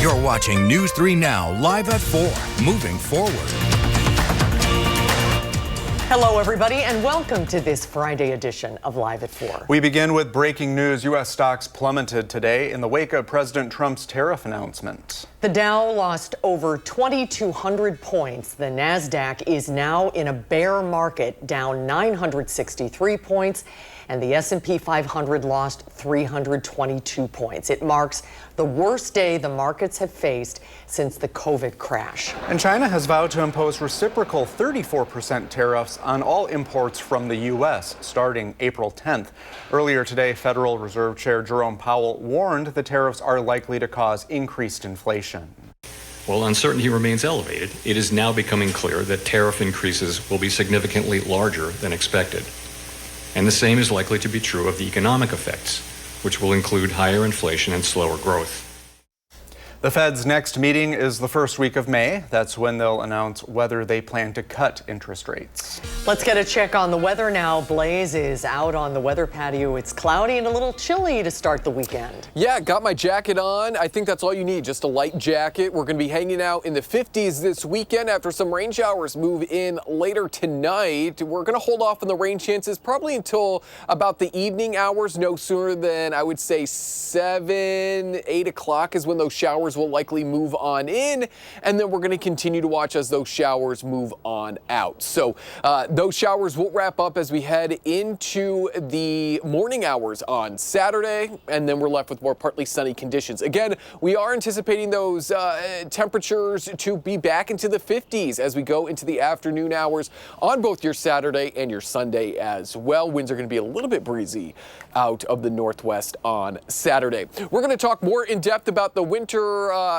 You're watching News 3 Now, live at 4, moving forward. Hello, everybody, and welcome to this Friday edition of Live at 4. We begin with breaking news. U.S. stocks plummeted today in the wake of President Trump's tariff announcement. The Dow lost over 2,200 points. The NASDAQ is now in a bear market, down 963 points, and the S&P 500 lost 322 points. It marks the worst day the markets have faced since the COVID crash. And China has vowed to impose reciprocal 34% tariffs on all imports from the U.S. starting April 10th. Earlier today, Federal Reserve Chair Jerome Powell warned the tariffs are likely to cause increased inflation. While uncertainty remains elevated, it is now becoming clear that tariff increases will be significantly larger than expected. And the same is likely to be true of the economic effects, which will include higher inflation and slower growth. The Fed's next meeting is the first week of May. That's when they'll announce whether they plan to cut interest rates. Let's get a check on the weather now. Blaze is out on the weather patio. It's cloudy and a little chilly to start the weekend. Yeah, got my jacket on. I think that's all you need, just a light jacket. We're going to be hanging out in the 50s this weekend after some rain showers move in later tonight. We're going to hold off on the rain chances probably until about the evening hours, no sooner than I would say 7, 8 o'clock is when those showers will likely move on in, and then we're going to continue to watch as those showers move on out. So those showers will wrap up as we head into the morning hours on Saturday, and then we're left with more partly sunny conditions. Again, we are anticipating those temperatures to be back into the 50s as we go into the afternoon hours on both your Saturday and your Sunday as well. Winds are going to be a little bit breezy out of the northwest on Saturday. We're going to talk more in depth about the winter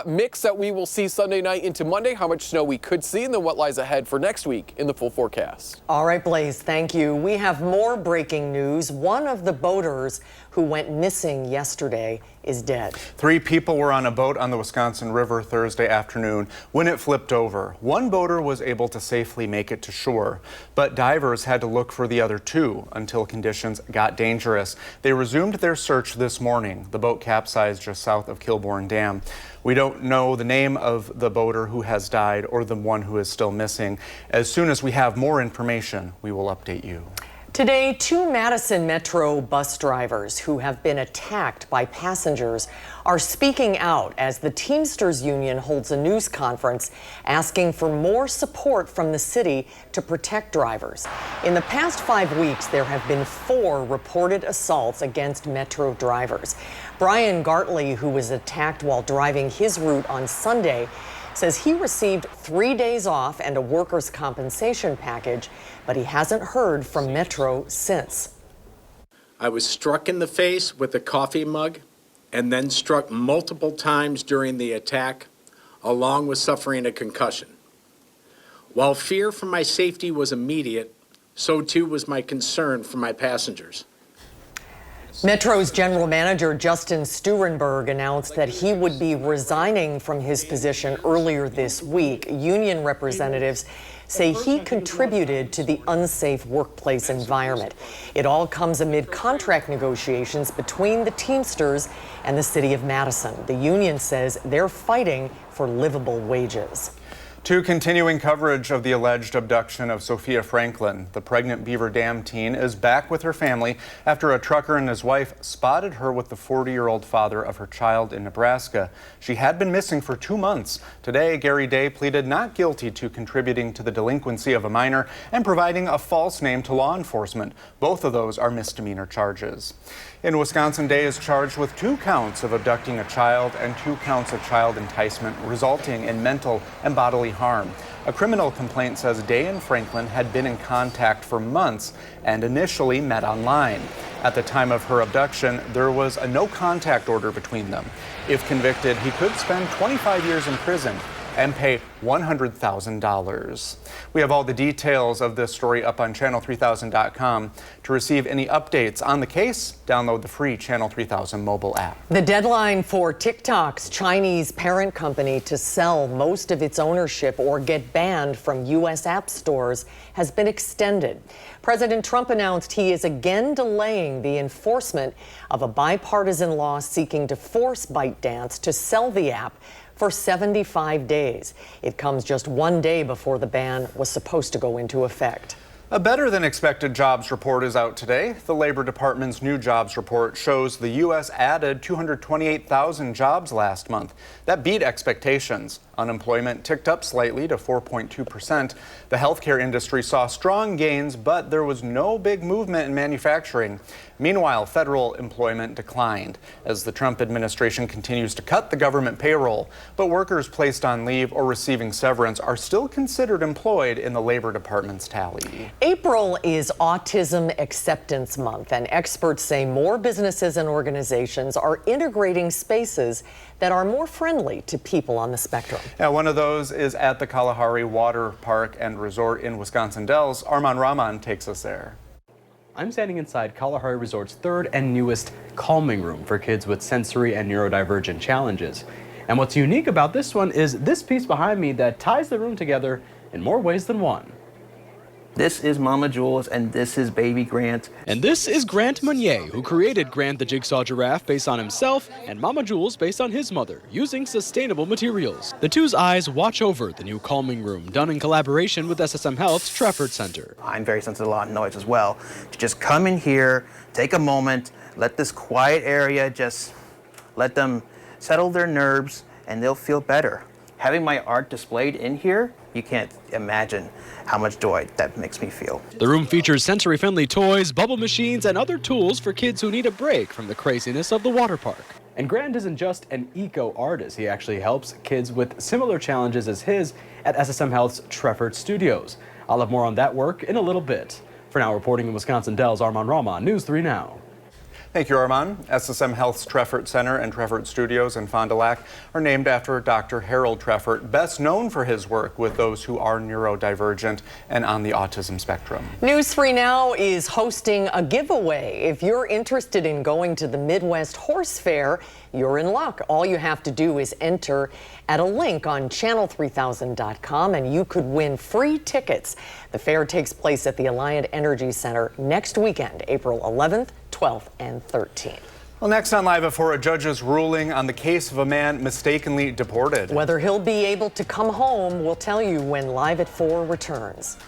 mix that we will see Sunday night into Monday, how much snow we could see, and then what lies ahead for next week in the full forecast. All right, Blaze, thank you. We have more breaking news. One of the boaters who went missing yesterday is dead. 3 people were on a boat on the Wisconsin River Thursday afternoon when it flipped over. One boater was able to safely make it to shore, but divers had to look for the other 2 until conditions got dangerous. They resumed their search this morning. The boat capsized just south of Kilbourne Dam. We don't know the name of the boater who has died or the one who is still missing. As soon as we have more information, we will update you. Today, 2 Madison Metro bus drivers who have been attacked by passengers are speaking out as the Teamsters Union holds a news conference asking for more support from the city to protect drivers. In the past 5 weeks, there have been 4 reported assaults against Metro drivers. Brian Gartley, who was attacked while driving his route on Sunday, says he received 3 days off and a workers' compensation package, but he hasn't heard from Metro since. I was struck in the face with a coffee mug and then struck multiple times during the attack, along with suffering a concussion. While fear for my safety was immediate, so too was my concern for my passengers. Metro's general manager Justin Sturenberg announced that he would be resigning from his position earlier this week. Union representatives say he contributed to the unsafe workplace environment. It all comes amid contract negotiations between the Teamsters and the city of Madison. The union says they're fighting for livable wages. To continuing coverage of the alleged abduction of Sophia Franklin, the pregnant Beaver Dam teen is back with her family after a trucker and his wife spotted her with the 40-year-old father of her child in Nebraska. She had been missing for 2 months. Today, Gary Day pleaded not guilty to contributing to the delinquency of a minor and providing a false name to law enforcement. Both of those are misdemeanor charges. In Wisconsin, Day is charged with 2 counts of abducting a child and 2 counts of child enticement, resulting in mental and bodily harm. A criminal complaint says Day and Franklin had been in contact for months and initially met online. At the time of her abduction, there was a no-contact order between them. If convicted, he could spend 25 years in prison and pay $100,000. We have all the details of this story up on channel3000.com. To receive any updates on the case, download the free Channel 3000 mobile app. The deadline for TikTok's Chinese parent company to sell most of its ownership or get banned from U.S. app stores has been extended. President Trump announced he is again delaying the enforcement of a bipartisan law seeking to force ByteDance to sell the app for 75 days. It comes just one day before the ban was supposed to go into effect. A better than expected jobs report is out today. The Labor Department's new jobs report shows the U.S. added 228,000 jobs last month. That beat expectations. Unemployment ticked up slightly to 4.2%. The healthcare industry saw strong gains, but there was no big movement in manufacturing. Meanwhile, federal employment declined as the Trump administration continues to cut the government payroll. But workers placed on leave or receiving severance are still considered employed in the Labor Department's tally. April is Autism Acceptance Month, and experts say more businesses and organizations are integrating spaces that are more friendly to people on the spectrum. Now, one of those is at the Kalahari Water Park and Resort in Wisconsin Dells. Arman Rahman takes us there. I'm standing inside Kalahari Resort's third and newest calming room for kids with sensory and neurodivergent challenges. And what's unique about this one is this piece behind me that ties the room together in more ways than one. This is Mama Jules, and this is baby Grant. And this is Grant Meunier, who created Grant the Jigsaw Giraffe based on himself and Mama Jules based on his mother, using sustainable materials. The two's eyes watch over the new calming room, done in collaboration with SSM Health's Trafford Center. I'm very sensitive to a lot of noise as well. To just come in here, take a moment, let this quiet area just let them settle their nerves, and they'll feel better. Having my art displayed in here, you can't imagine how much joy that makes me feel. The room features sensory-friendly toys, bubble machines, and other tools for kids who need a break from the craziness of the water park. And Grant isn't just an eco-artist. He actually helps kids with similar challenges as his at SSM Health's Trafford Studios. I'll have more on that work in a little bit. For now, reporting in Wisconsin Dells, Arman Rahman, News 3 Now. Thank you, Arman. SSM Health's Trafford Center and Trafford Studios in Fond du Lac are named after Dr. Harold Trafford, best known for his work with those who are neurodivergent and on the autism spectrum. News 3 Now is hosting a giveaway. If you're interested in going to the Midwest Horse Fair, you're in luck. All you have to do is enter at a link on channel3000.com and you could win free tickets. The fair takes place at the Alliant Energy Center next weekend, April 11th, 12th, and 13th. Well, next on Live at 4, a judge's ruling on the case of a man mistakenly deported. Whether he'll be able to come home, we'll tell you when Live at 4 returns.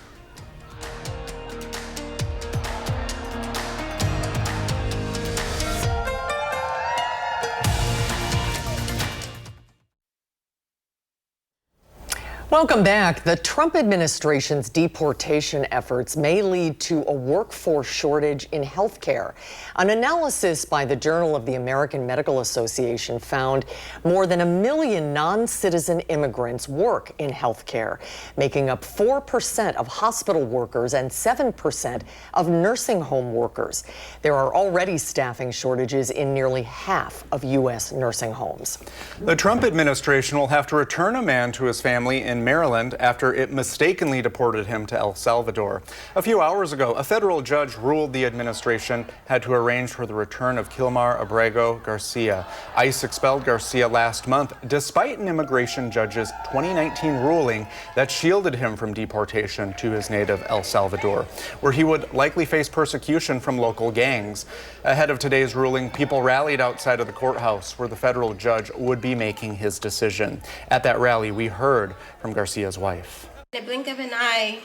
Welcome back. The Trump administration's deportation efforts may lead to a workforce shortage in healthcare. An analysis by the Journal of the American Medical Association found more than 1 million non-citizen immigrants work in healthcare, making up 4% of hospital workers and 7% of nursing home workers. There are already staffing shortages in nearly half of U.S. nursing homes. The Trump administration will have to return a man to his family in Maryland after it mistakenly deported him to El Salvador. A few hours ago, a federal judge ruled the administration had to arrange for the return of Kilmar Abrego Garcia. ICE expelled Garcia last month despite an immigration judge's 2019 ruling that shielded him from deportation to his native El Salvador, where he would likely face persecution from local gangs. Ahead of today's ruling, people rallied outside of the courthouse where the federal judge would be making his decision. At that rally, we heard from Garcia's wife. In the blink of an eye,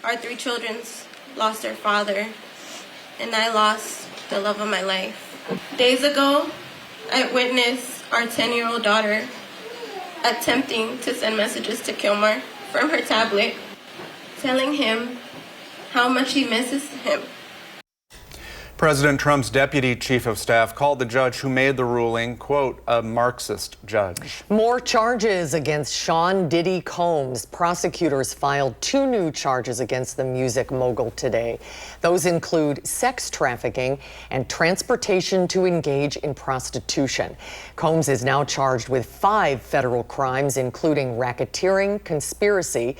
our 3 children lost their father, and I lost the love of my life. Days ago, I witnessed our 10-year-old daughter attempting to send messages to Kilmar from her tablet, telling him how much he misses him. President Trump's deputy chief of staff called the judge who made the ruling, quote, a Marxist judge. More charges against Sean Diddy Combs. Prosecutors filed 2 new charges against the music mogul today. Those include sex trafficking and transportation to engage in prostitution. Combs is now charged with 5 federal crimes, including racketeering, conspiracy.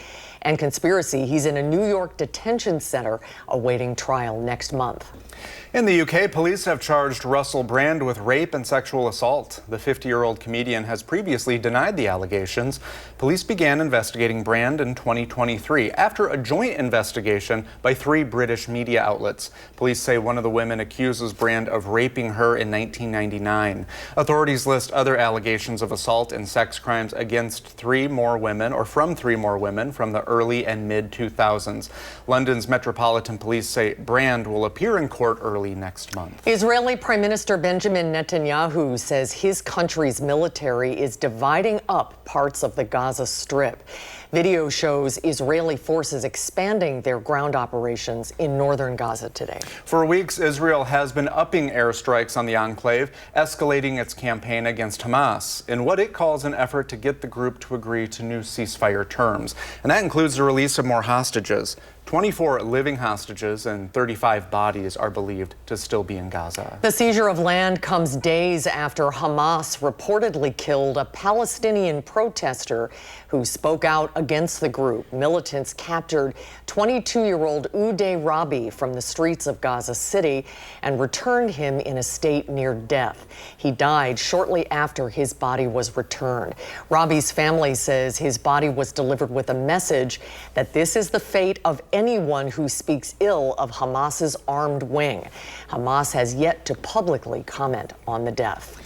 He's in a New York detention center awaiting trial next month. In the UK, police have charged Russell Brand with rape and sexual assault. The 50-year-old comedian has previously denied the allegations. Police began investigating Brand in 2023 after a joint investigation by 3 British media outlets. Police say one of the women accuses Brand of raping her in 1999. Authorities list other allegations of assault and sex crimes against 3 more women from the early and mid-2000s. London's Metropolitan Police say Brand will appear in court early next month. Israeli Prime Minister Benjamin Netanyahu says his country's military is dividing up parts of the Gaza Strip. Video shows Israeli forces expanding their ground operations in northern Gaza today. For weeks, Israel has been upping airstrikes on the enclave, escalating its campaign against Hamas in what it calls an effort to get the group to agree to new ceasefire terms. And that includes the release of more hostages. 24 living hostages and 35 bodies are believed to still be in Gaza. The seizure of land comes days after Hamas reportedly killed a Palestinian protester who spoke out against the group. Militants captured 22-year-old Uday Rabi from the streets of Gaza City and returned him in a state near death. He died shortly after his body was returned. Rabi's family says his body was delivered with a message that this is the fate of anyone who speaks ill of Hamas's armed wing. Hamas has yet to publicly comment on the death.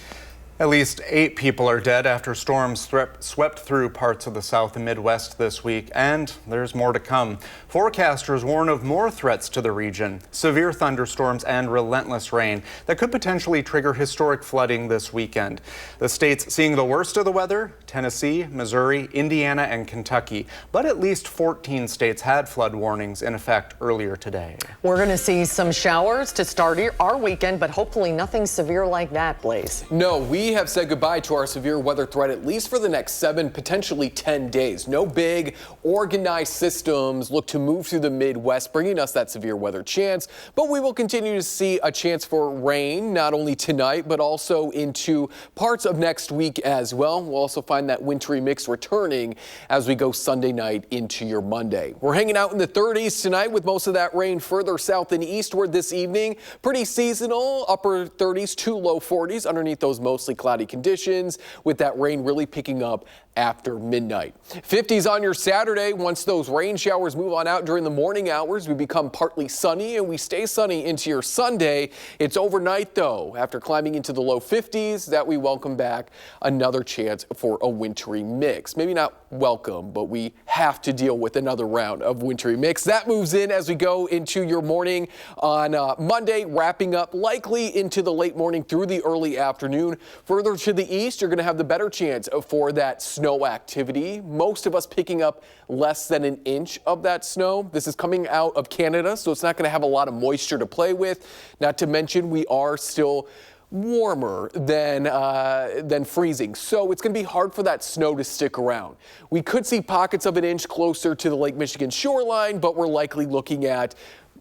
At least 8 people are dead after storms swept through parts of the South and Midwest this week, and there's more to come. Forecasters warn of more threats to the region, severe thunderstorms and relentless rain that could potentially trigger historic flooding this weekend. The states seeing the worst of the weather: Tennessee, Missouri, Indiana, and Kentucky. But at least 14 states had flood warnings in effect earlier today. We're going to see some showers to start our weekend, but hopefully nothing severe like that, Blaze. No, we have said goodbye to our severe weather threat at least for the next 7, potentially 10 days. No big organized systems look to move through the Midwest, bringing us that severe weather chance. But we will continue to see a chance for rain, not only tonight, but also into parts of next week as well. We'll also find that wintry mix returning as we go Sunday night into your Monday. We're hanging out in the 30s tonight with most of that rain further south and eastward this evening. Pretty seasonal, upper 30s to low 40s underneath those mostly cloudy conditions, with that rain really picking up after midnight. 50s on your Saturday. Once those rain showers move on out during the morning hours, we become partly sunny, and we stay sunny into your Sunday. It's overnight, though, after climbing into the low 50s, that we welcome back another chance for a wintry mix. Maybe not welcome, but we have to deal with another round of wintry mix. That moves in as we go into your morning on Monday, wrapping up likely into the late morning through the early afternoon. Further to the east, you're going to have the better chance for that snow activity. Most of us picking up less than an inch of that snow. This is coming out of Canada, so it's not going to have a lot of moisture to play with. Not to mention, we are still warmer than freezing, so it's going to be hard for that snow to stick around. We could see pockets of an inch closer to the Lake Michigan shoreline, but we're likely looking at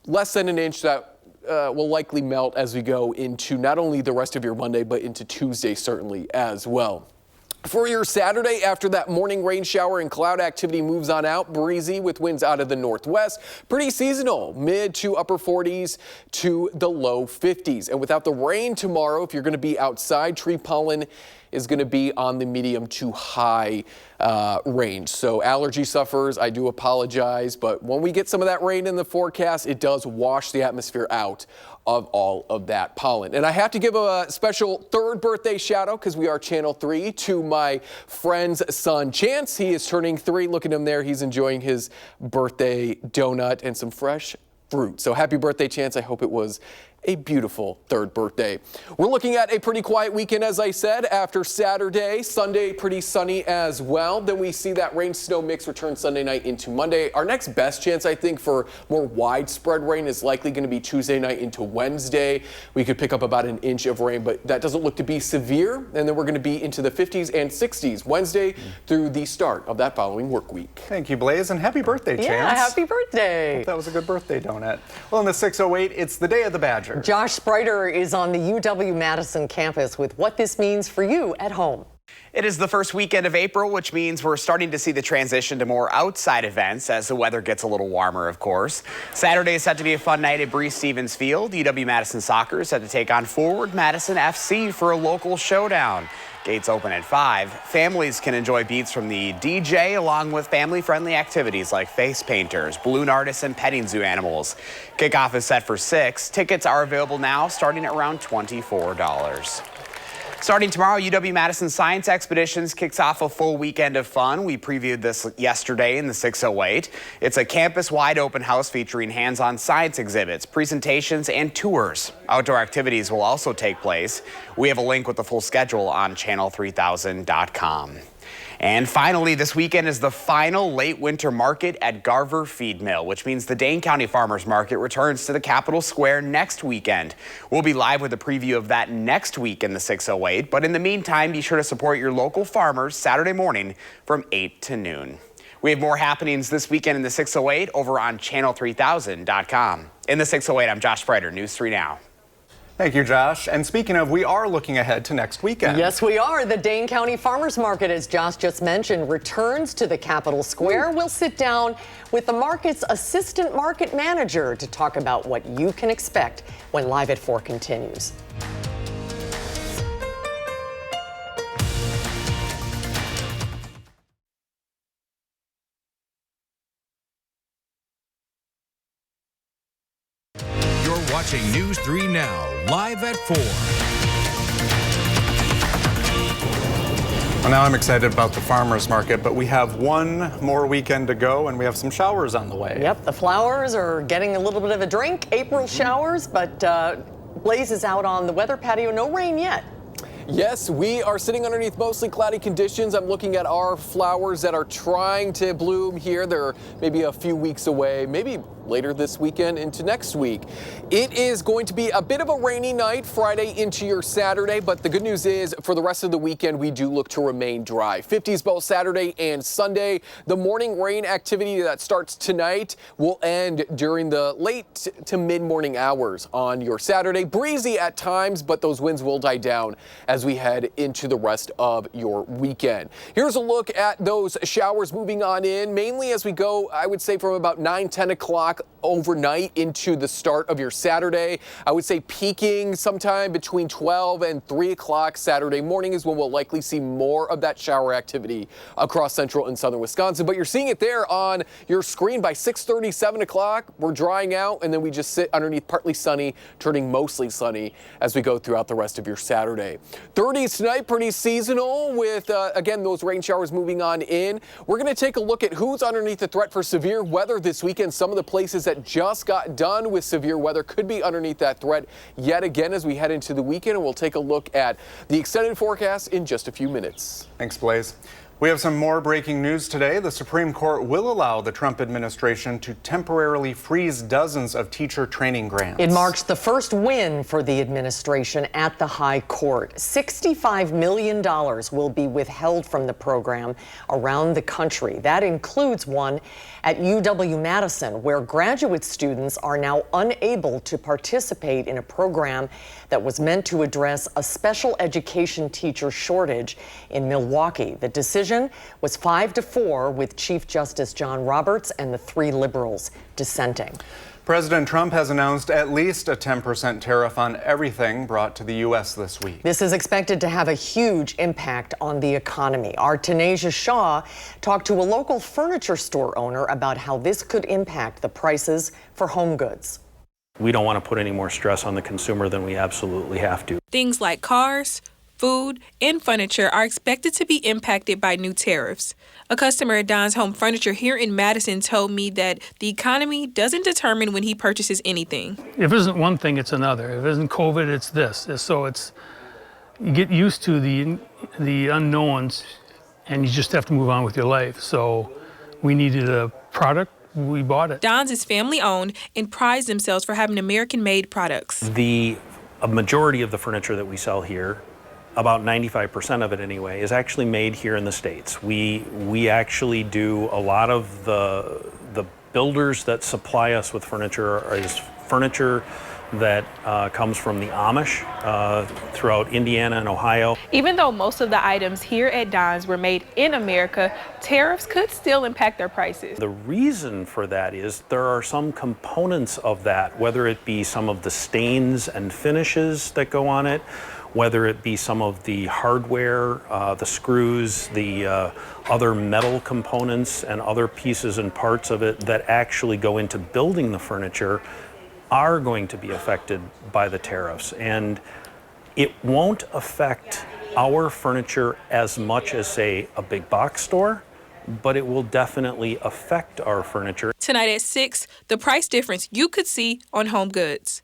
less than an inch that will likely melt as we go into not only the rest of your Monday, but into Tuesday certainly as well. For your Saturday, after that morning rain shower and cloud activity moves on out, breezy with winds out of the northwest, pretty seasonal, mid to upper 40s to the low 50s. And without the rain tomorrow, if you're going to be outside, tree pollen is going to be on the medium to high range. So allergy sufferers, I do apologize, but when we get some of that rain in the forecast, it does wash the atmosphere out of all of that pollen. And I have to give a special 3rd birthday shout out, because we are Channel 3, to my friend's son Chance. He is turning 3. Look at him there. He's enjoying his birthday donut and some fresh fruit. So happy birthday, Chance. I hope it was a beautiful 3rd birthday. We're looking at a pretty quiet weekend, as I said, after Saturday. Sunday, pretty sunny as well. Then we see that rain-snow mix return Sunday night into Monday. Our next best chance, I think, for more widespread rain is likely going to be Tuesday night into Wednesday. We could pick up about an inch of rain, but that doesn't look to be severe. And then we're going to be into the 50s and 60s Wednesday through the start of that following work week. Thank you, Blaze, and happy birthday, Chance. Yeah, happy birthday. Hope that was a good birthday donut. Well, in the 608, it's the day of the Badger. Josh Spreiter is on the UW-Madison campus with what this means for you at home. It is the first weekend of April, which means we're starting to see the transition to more outside events as the weather gets a little warmer, of course. Saturday is set to be a fun night at Stevens Field. UW-Madison Soccer is set to take on Forward Madison FC for a local showdown. Gates open at 5. Families can enjoy beats from the DJ along with family-friendly activities like face painters, balloon artists, and petting zoo animals. Kickoff is set for 6. Tickets are available now starting at around $24. Starting tomorrow, UW-Madison Science Expeditions kicks off a full weekend of fun. We previewed this yesterday in the 608. It's a campus-wide open house featuring hands-on science exhibits, presentations, and tours. Outdoor activities will also take place. We have a link with the full schedule on channel3000.com. And finally, this weekend is the final late winter market at Garver Feed Mill, which means the Dane County Farmers Market returns to the Capitol Square next weekend. We'll be live with a preview of that next week in the 608. But in the meantime, be sure to support your local farmers Saturday morning from 8 to noon. We have more happenings this weekend in the 608 over on channel3000.com. In the 608, I'm Josh Spreiter, News 3 Now. Thank you, Josh. And speaking of, we are looking ahead to next weekend. Yes, we are. The Dane County Farmers Market, as Josh just mentioned, returns to the Capitol Square. We'll sit down with the market's assistant market manager to talk about what you can expect when Live at 4 continues. Watching News 3 Now, live at 4. Well, now I'm excited about the farmers market, but we have one more weekend to go and we have some showers on the way. Yep, the flowers are getting a little bit of a drink. April showers, but Blaze is out on the weather patio. No rain yet. Yes, we are sitting underneath mostly cloudy conditions. I'm looking at our flowers that are trying to bloom here. They're maybe a few weeks away, maybe later this weekend into next week. It is going to be a bit of a rainy night Friday into your Saturday, but the good news is for the rest of the weekend, we do look to remain dry. 50s both Saturday and Sunday. The morning rain activity that starts tonight will end during the late to mid-morning hours on your Saturday. Breezy at times, but those winds will die down as we head into the rest of your weekend. Here's a look at those showers moving on in, mainly as we go, I would say, from about 9-10 o'clock overnight into the start of your Saturday. I would say peaking sometime between 12 and 3 o'clock Saturday morning is when we'll likely see more of that shower activity across central and southern Wisconsin. But you're seeing it there on your screen by 6:30, 7 o'clock. We're drying out, and then we just sit underneath partly sunny, turning mostly sunny as we go throughout the rest of your Saturday. 30s tonight, pretty seasonal with, again, those rain showers moving on in. We're going to take a look at who's underneath the threat for severe weather this weekend. Some of the places that just got done with severe weather could be underneath that threat yet again as we head into the weekend, and we'll take a look at the extended forecast in just a few minutes. Thanks, Blaze. We have some more breaking news today. The Supreme Court will allow the Trump administration to temporarily freeze dozens of teacher training grants. It marks the first win for the administration at the High Court. $65 million will be withheld from the program around the country. That includes one at UW-Madison, where graduate students are now unable to participate in a program that was meant to address a special education teacher shortage in Milwaukee. The decision was 5-4 with Chief Justice John Roberts and the 3 liberals dissenting. President Trump has announced at least a 10% tariff on everything brought to the U.S. this week. This is expected to have a huge impact on the economy. Our Tanisha Shaw talked to a local furniture store owner about how this could impact the prices for home goods. We don't want to put any more stress on the consumer than we absolutely have to. Things like cars, food, and furniture are expected to be impacted by new tariffs. A customer at Don's Home Furniture here in Madison told me that the economy doesn't determine when he purchases anything. If it isn't one thing, it's another. If it isn't COVID, it's this. So you get used to the unknowns, and you just have to move on with your life. So we needed a product. We bought it. Don's is family-owned and prides themselves for having American-made products. A majority of the furniture that we sell here, about 95% of it anyway, is actually made here in the States. We actually do a lot of the builders that supply us with furniture is furniture that comes from the Amish throughout Indiana and Ohio. Even though most of the items here at Don's were made in America, tariffs could still impact their prices. The reason for that is there are some components of that, whether it be some of the stains and finishes that go on it, whether it be some of the hardware, the screws, the other metal components and other pieces and parts of it that actually go into building the furniture are going to be affected by the tariffs. And it won't affect our furniture as much as, say, a big box store, but it will definitely affect our furniture. Tonight at 6, the price difference you could see on home goods.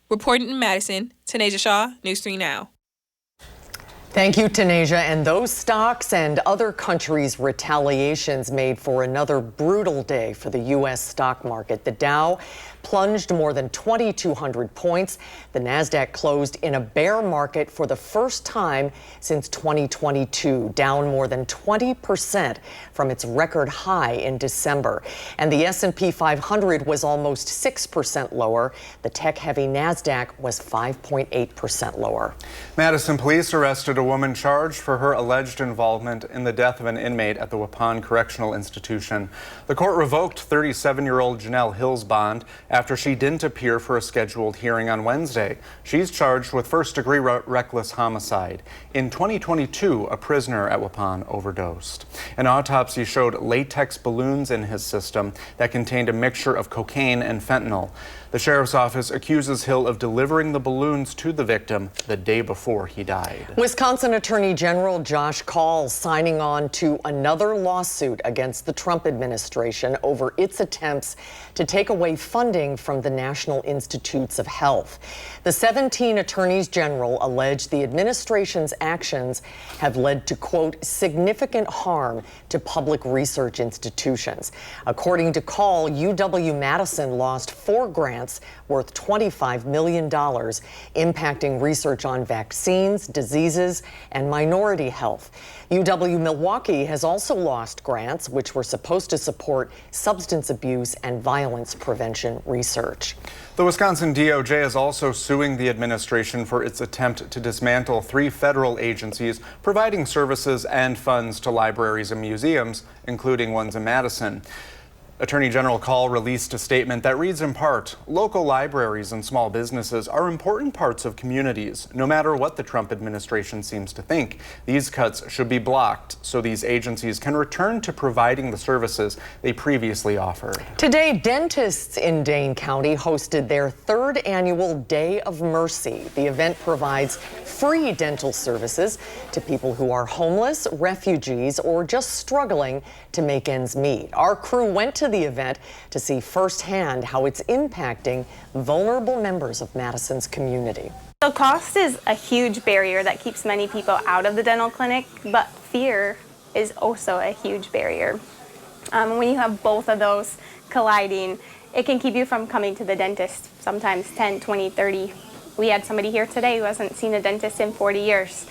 Reporting in Madison, Tanasia Shaw, News 3 Now. Thank you, Tanasia. And those stocks and other countries' retaliations made for another brutal day for the U.S. stock market. The Dow plunged more than 2,200 points. The Nasdaq closed in a bear market for the first time since 2022, down more than 20% from its record high in December. And the S&P 500 was almost 6% lower. The tech-heavy Nasdaq was 5.8% lower. Madison police arrested a woman charged for her alleged involvement in the death of an inmate at the Waupun Correctional Institution. The court revoked 37-year-old Janelle Hill's bond after she didn't appear for a scheduled hearing on Wednesday. She's charged with first-degree reckless homicide. In 2022, a prisoner at Waupun overdosed. An autopsy showed latex balloons in his system that contained a mixture of cocaine and fentanyl. The sheriff's office accuses Hill of delivering the balloons to the victim the day before he died. Wisconsin Attorney General Josh Kaul signing on to another lawsuit against the Trump administration over its attempts to take away funding from the National Institutes of Health. The 17 attorneys general allege the administration's actions have led to, quote, significant harm to public research institutions. According to Kaul, UW-Madison lost 4 grants worth $25 million, impacting research on vaccines, diseases, and minority health. UW-Milwaukee has also lost grants which were supposed to support substance abuse and violence prevention research. The Wisconsin DOJ is also suing the administration for its attempt to dismantle 3 federal agencies providing services and funds to libraries and museums, including ones in Madison. Attorney General Kaul released a statement that reads in part, local libraries and small businesses are important parts of communities, no matter what the Trump administration seems to think. These cuts should be blocked so these agencies can return to providing the services they previously offered. Today, dentists in Dane County hosted their 3rd annual Day of Mercy. The event provides free dental services to people who are homeless, refugees, or just struggling to make ends meet. Our crew went to the event to see firsthand how it's impacting vulnerable members of Madison's community. So cost is a huge barrier that keeps many people out of the dental clinic, but fear is also a huge barrier. When you have both of those colliding, it can keep you from coming to the dentist sometimes 10, 20, 30. We had somebody here today who hasn't seen a dentist in 40 years.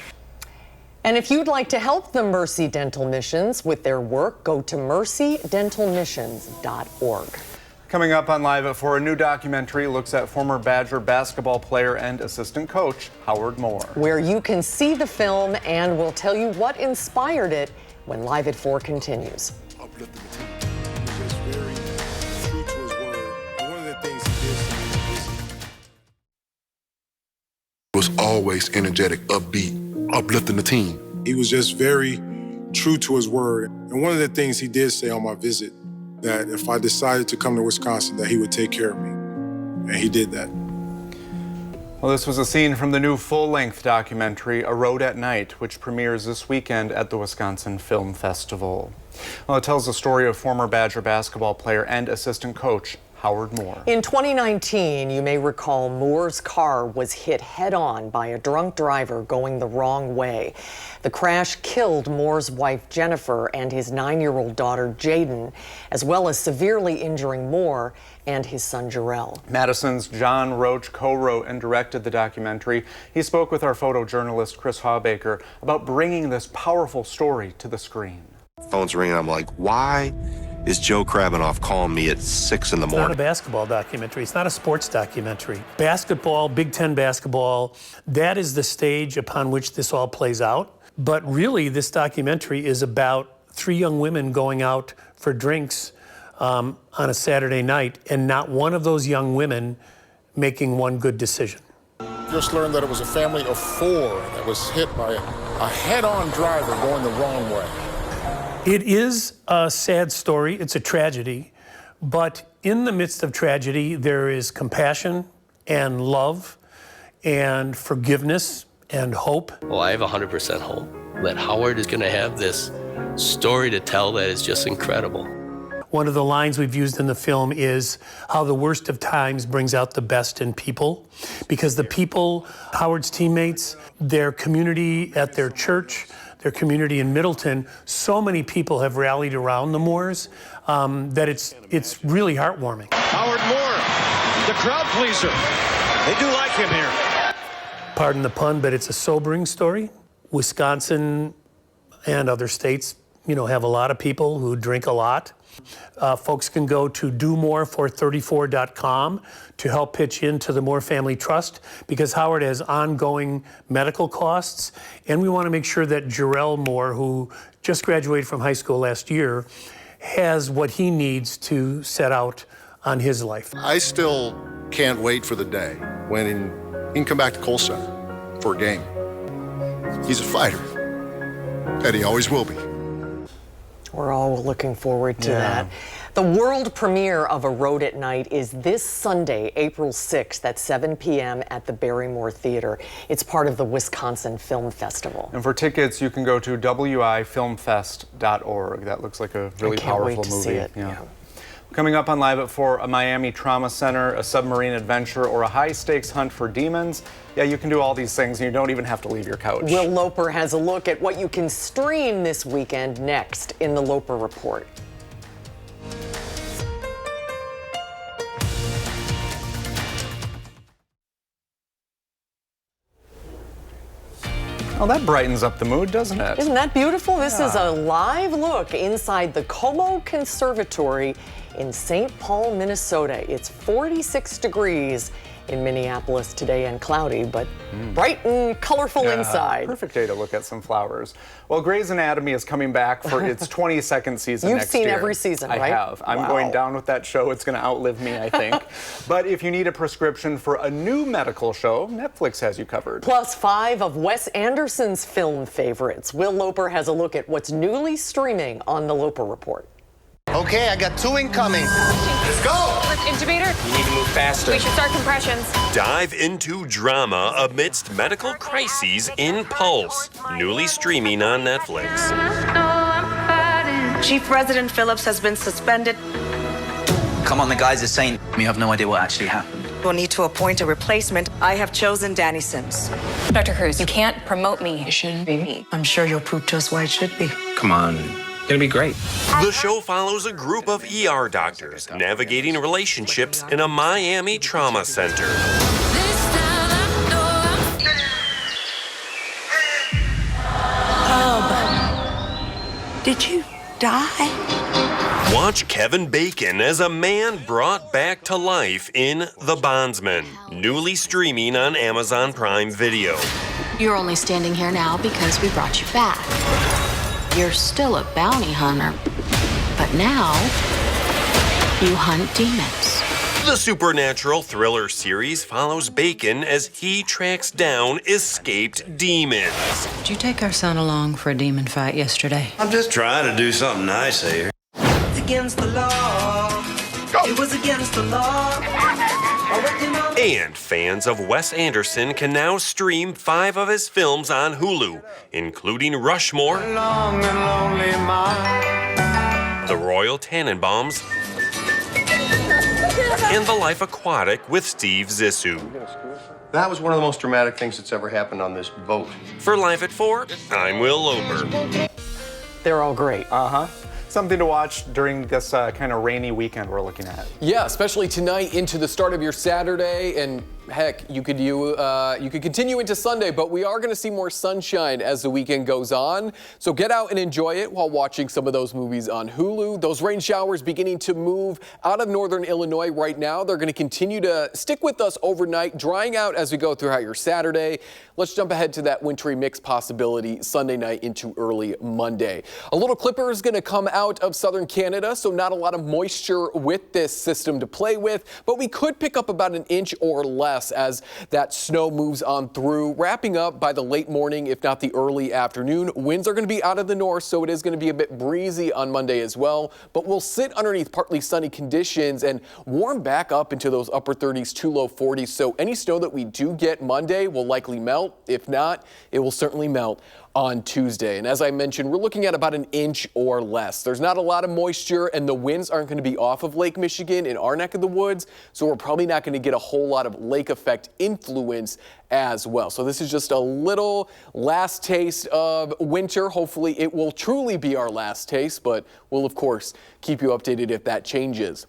And if you'd like to help the Mercy Dental Missions with their work, go to mercydentalmissions.org. Coming up on Live at 4, a new documentary looks at former Badger basketball player and assistant coach Howard Moore. Where you can see the film and we'll tell you what inspired it when Live at 4 continues. Was always energetic, upbeat, uplifting the team. He was just very true to his word. And one of the things he did say on my visit, that if I decided to come to Wisconsin, that he would take care of me. And he did that. Well, this was a scene from the new full-length documentary, A Road at Night, which premieres this weekend at the Wisconsin Film Festival. Well, it tells the story of former Badger basketball player and assistant coach Howard Moore. In 2019, you may recall Moore's car was hit head-on by a drunk driver going the wrong way. The crash killed Moore's wife Jennifer and his 9-year-old daughter Jaden, as well as severely injuring Moore and his son Jarrell. Madison's John Roach co-wrote and directed the documentary. He spoke with our photojournalist Chris Hawbaker about bringing this powerful story to the screen. Phone's ringing. I'm like, why is Joe Krabinoff calling me at 6 in the It's not a morning. basketball documentary. It's not a sports documentary. Basketball, Big Ten basketball, that is the stage upon which this all plays out. But really, this documentary is about 3 young women going out for drinks on a Saturday night, and not one of those young women making one good decision. Just learned that it was a family of 4 that was hit by a head-on driver going the wrong way. It is a sad story. It's a tragedy. But in the midst of tragedy, there is compassion and love and forgiveness and hope. Well, I have 100% hope that Howard is going to have this story to tell that is just incredible. One of the lines we've used in the film is how the worst of times brings out the best in people, because the people, Howard's teammates, their community at their church, their community in Middleton, so many people have rallied around the Moores that it's really heartwarming. Howard Moore, the crowd pleaser. They do like him here. Pardon the pun, but it's a sobering story. Wisconsin and other states, have a lot of people who drink a lot. Folks can go to domore434.com to help pitch into the Moore Family Trust, because Howard has ongoing medical costs, and we want to make sure that Jarrell Moore, who just graduated from high school last year, has what he needs to set out on his life. I still can't wait for the day when he can come back to Cole Center for a game. He's a fighter, and he always will be. We're all looking forward to that. The world premiere of A Road at Night is this Sunday, April 6th at 7 p.m. at the Barrymore Theater. It's part of the Wisconsin Film Festival. And for tickets, you can go to wifilmfest.org. That looks like a really powerful movie. See it. Yeah. Coming up on Live at 4, a Miami trauma center, a submarine adventure, or a high-stakes hunt for demons. Yeah, you can do all these things and you don't even have to leave your couch. Will Loper has a look at what you can stream this weekend next in the Loper Report. Oh, that brightens up the mood, doesn't it? Isn't that beautiful? This is a live look inside the Como Conservatory in St. Paul, Minnesota. It's 46 degrees in Minneapolis today and cloudy, but bright and colorful inside. Perfect day to look at some flowers. Well, Grey's Anatomy is coming back for its 22nd season next year. You've seen every season, right? I have. I'm going down with that show. It's going to outlive me, I think. But if you need a prescription for a new medical show, Netflix has you covered. Plus 5 of Wes Anderson's film favorites. Will Loper has a look at what's newly streaming on the Loper Report. Okay, I got 2 incoming. Let's go! Lift intubator. You need to move faster. We should start compressions. Dive into drama amidst medical crises in Pulse, newly streaming on Netflix. Chief Resident Phillips has been suspended. Come on, the guys are saying we have no idea what actually happened. We'll need to appoint a replacement. I have chosen Danny Sims. Dr. Cruz, you can't promote me. It shouldn't be me. I'm sure you'll prove to us why it should be. Come on. It's gonna be great. The show follows a group of ER doctors navigating relationships in a Miami trauma center. Did you die? Watch Kevin Bacon as a man brought back to life in The Bondsman, newly streaming on Amazon Prime Video. You're only standing here now because we brought you back. You're still a bounty hunter, but now you hunt demons. The supernatural thriller series follows Bacon as he tracks down escaped demons. Did you take our son along for a demon fight yesterday? I'm just trying to do something nice here. It's against the law. Go. It was against the law. And fans of Wes Anderson can now stream 5 of his films on Hulu, including Rushmore, Long and lonely mile. The Royal Tenenbaums, and The Life Aquatic with Steve Zissou. That was one of the most dramatic things that's ever happened on this boat. For Live at 4, I'm Will Loper. They're all great. Something to watch during this kind of rainy weekend we're looking at. Yeah, especially tonight into the start of your Saturday, and heck, you could continue into Sunday, but we are going to see more sunshine as the weekend goes on. So get out and enjoy it while watching some of those movies on Hulu. Those rain showers beginning to move out of northern Illinois right now. They're going to continue to stick with us overnight, drying out as we go throughout your Saturday. Let's jump ahead to that wintry mix possibility Sunday night into early Monday. A little clipper is going to come out of southern Canada, so not a lot of moisture with this system to play with, but we could pick up about an inch or less as that snow moves on through, wrapping up by the late morning, if not the early afternoon. Winds are going to be out of the north, so it is going to be a bit breezy on Monday as well, but we'll sit underneath partly sunny conditions and warm back up into those upper 30s to low 40s. So any snow that we do get Monday will likely melt. If not, it will certainly melt on Tuesday. And as I mentioned, we're looking at about an inch or less. There's not a lot of moisture, and the winds aren't going to be off of Lake Michigan in our neck of the woods, so we're probably not going to get a whole lot of lake effect influence as well. So this is just a little last taste of winter. Hopefully it will truly be our last taste, but we'll of course keep you updated if that changes.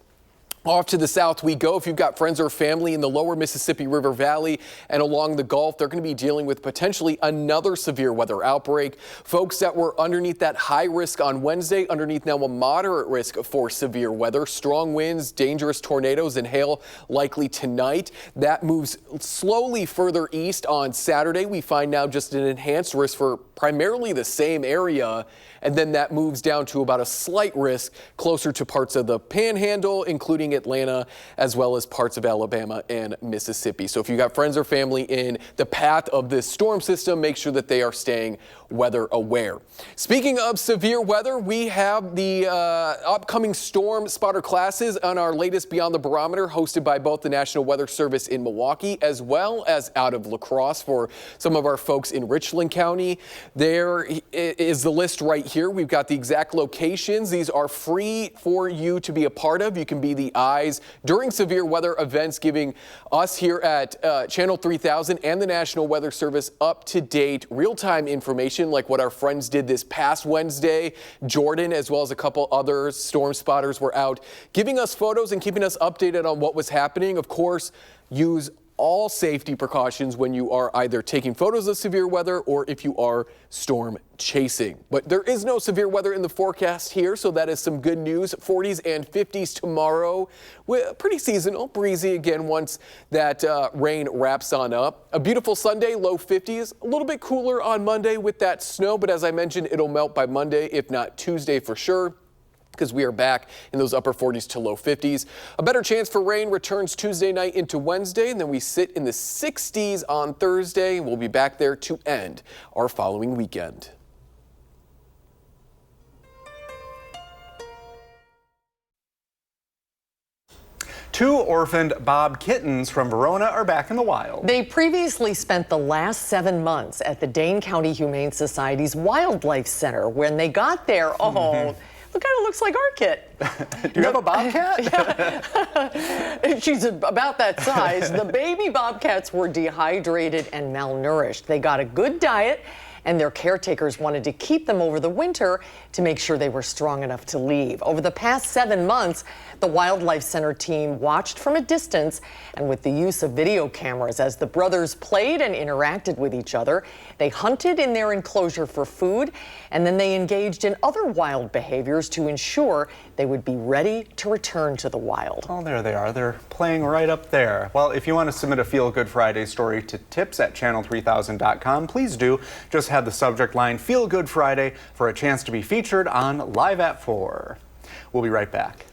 Off to the south we go. If you've got friends or family in the lower Mississippi River Valley and along the Gulf, they're going to be dealing with potentially another severe weather outbreak. Folks that were underneath that high risk on Wednesday, underneath now a moderate risk for severe weather. Strong winds, dangerous tornadoes, and hail likely tonight. That moves slowly further east on Saturday. We find now just an enhanced risk for primarily the same area, and then that moves down to about a slight risk closer to parts of the Panhandle, including Atlanta, as well as parts of Alabama and Mississippi. So if you got friends or family in the path of this storm system, make sure that they are staying weather aware. Speaking of severe weather, we have the upcoming storm spotter classes on our latest Beyond the Barometer, hosted by both the National Weather Service in Milwaukee as well as out of La Crosse for some of our folks in Richland County. There is the list right here. We've got the exact locations. These are free for you to be a part of. You can be the eyes during severe weather events, giving us here at Channel 3000 and the National Weather Service up-to-date real-time information like what our friends did this past Wednesday. Jordan, as well as a couple other storm spotters, were out giving us photos and keeping us updated on what was happening. Of course, use all safety precautions when you are either taking photos of severe weather or if you are storm chasing. But there is no severe weather in the forecast here, so that is some good news. 40s and 50s tomorrow. Pretty seasonal, breezy again once that rain wraps on up. A beautiful Sunday, low 50s. A little bit cooler on Monday with that snow, but as I mentioned, it'll melt by Monday, if not Tuesday for sure, because we are back in those upper 40s to low 50s. A better chance for rain returns Tuesday night into Wednesday, and then we sit in the 60s on Thursday. We'll be back there to end our following weekend. Two orphaned Bob kittens from Verona are back in the wild. They previously spent the last 7 months at the Dane County Humane Society's Wildlife Center. When they got there, look, kind of looks like our kit. Do you have a bobcat? Yeah. She's about that size. The baby bobcats were dehydrated and malnourished. They got a good diet, and their caretakers wanted to keep them over the winter to make sure they were strong enough to leave. Over the past 7 months, the Wildlife Center team watched from a distance, and with the use of video cameras as the brothers played and interacted with each other, they hunted in their enclosure for food, and then they engaged in other wild behaviors to ensure they would be ready to return to the wild. Oh, there they are. They're playing right up there. Well, if you want to submit a Feel Good Friday story to tips@channel3000.com, please do. Just have the subject line Feel Good Friday for a chance to be featured on Live at 4. We'll be right back.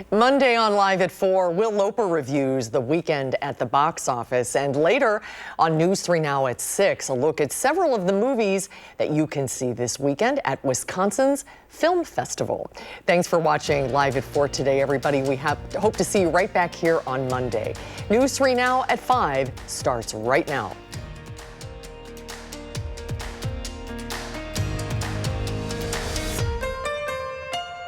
Monday on Live at 4, Will Loper reviews the weekend at the box office. And later on News 3 Now at 6, a look at several of the movies that you can see this weekend at Wisconsin's Film Festival. Thanks for watching Live at 4 today, everybody. We hope to see you right back here on Monday. News 3 Now at 5 starts right now.